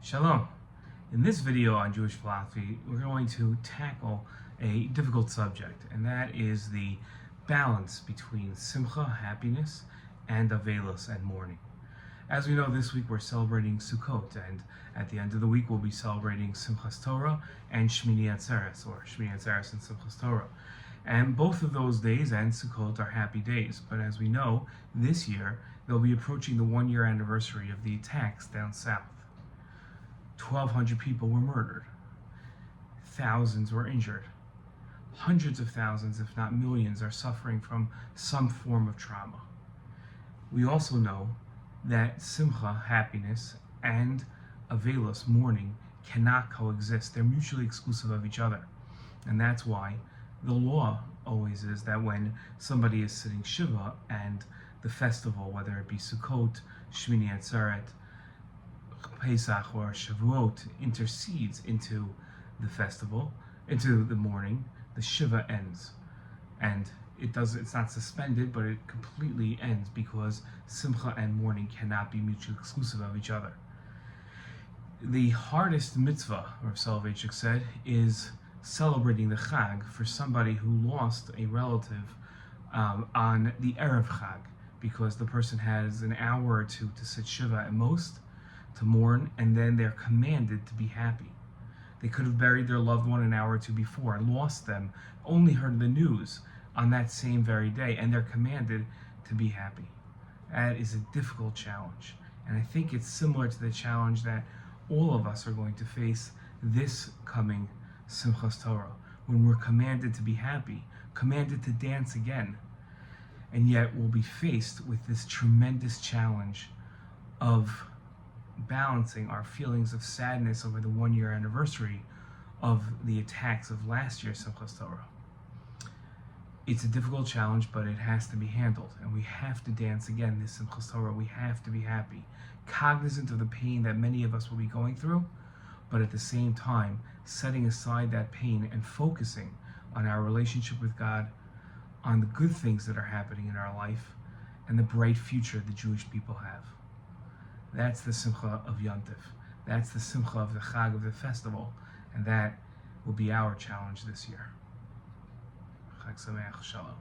Shalom. In this video on Jewish philosophy, we're going to tackle a difficult subject, and that is the balance between simcha, happiness, and avelos, and mourning. As we know, this week we're celebrating Sukkot, and at the end of the week we'll be celebrating Simchas Torah and Shmini Atzeres, or Shmini Atzeres and Simchas Torah. And both of those days and Sukkot are happy days, but as we know, this year they'll be approaching the one-year anniversary of the attacks down south. 1,200 people were murdered. Thousands were injured. Hundreds of thousands, if not millions, are suffering from some form of trauma. We also know that simcha, happiness, and avelos, mourning, cannot coexist. They're mutually exclusive of each other. And that's why the law always is that when somebody is sitting Shiva and the festival, whether it be Sukkot, Shmini Atzeret, Pesach, or Shavuot, intercedes into the festival, into the mourning, the Shiva ends. And it's not suspended, but it completely ends because Simcha and mourning cannot be mutually exclusive of each other. The hardest mitzvah, or Soloveitchik said, is celebrating the Chag for somebody who lost a relative on the Erev Chag, because the person has an hour or two to sit Shiva at most, to mourn, and then they're commanded to be happy. They could have buried their loved one an hour or two before and lost them, only heard the news on that same very day, and they're commanded to be happy. That is a difficult challenge, and I think it's similar to the challenge that all of us are going to face this coming Simchas Torah, when we're commanded to be happy, commanded to dance again, and yet we'll be faced with this tremendous challenge of balancing our feelings of sadness over the one-year anniversary of the attacks of last year's Simchas Torah. It's a difficult challenge, but it has to be handled, and we have to dance again this Simchas Torah. We have to be happy, cognizant of the pain that many of us will be going through, but at the same time, setting aside that pain and focusing on our relationship with God, on the good things that are happening in our life, and the bright future the Jewish people have. That's the Simcha of Yontif. That's the Simcha of the Chag, of the festival, and that will be our challenge this year. Chag Sameach, Shalom.